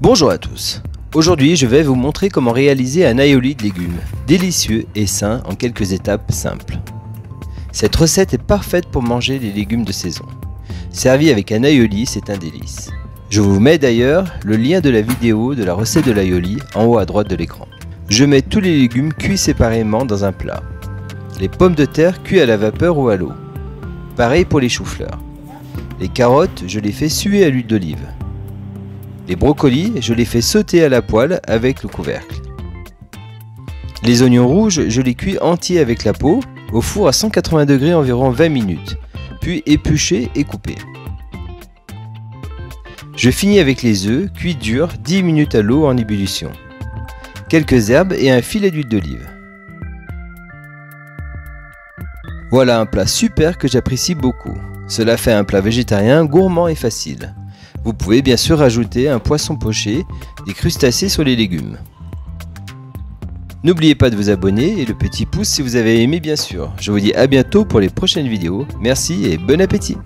Bonjour à tous. Aujourd'hui, je vais vous montrer comment réaliser un aioli de légumes, délicieux et sain en quelques étapes simples. Cette recette est parfaite pour manger les légumes de saison. Servi avec un aioli, c'est un délice. Je vous mets d'ailleurs le lien de la vidéo de la recette de l'aioli en haut à droite de l'écran. Je mets tous les légumes cuits séparément dans un plat. Les pommes de terre cuits à la vapeur ou à l'eau. Pareil pour les choux-fleurs. Les carottes, je les fais suer à l'huile d'olive. Les brocolis, je les fais sauter à la poêle avec le couvercle. Les oignons rouges, je les cuis entiers avec la peau, au four à 180 degrés environ 20 minutes, puis épluchés et coupés. Je finis avec les œufs, cuits durs 10 minutes à l'eau en ébullition. Quelques herbes et un filet d'huile d'olive. Voilà un plat super que j'apprécie beaucoup. Cela fait un plat végétarien gourmand et facile. Vous pouvez bien sûr ajouter un poisson poché, des crustacés sur les légumes. N'oubliez pas de vous abonner et le petit pouce si vous avez aimé bien sûr. Je vous dis à bientôt pour les prochaines vidéos. Merci et bon appétit!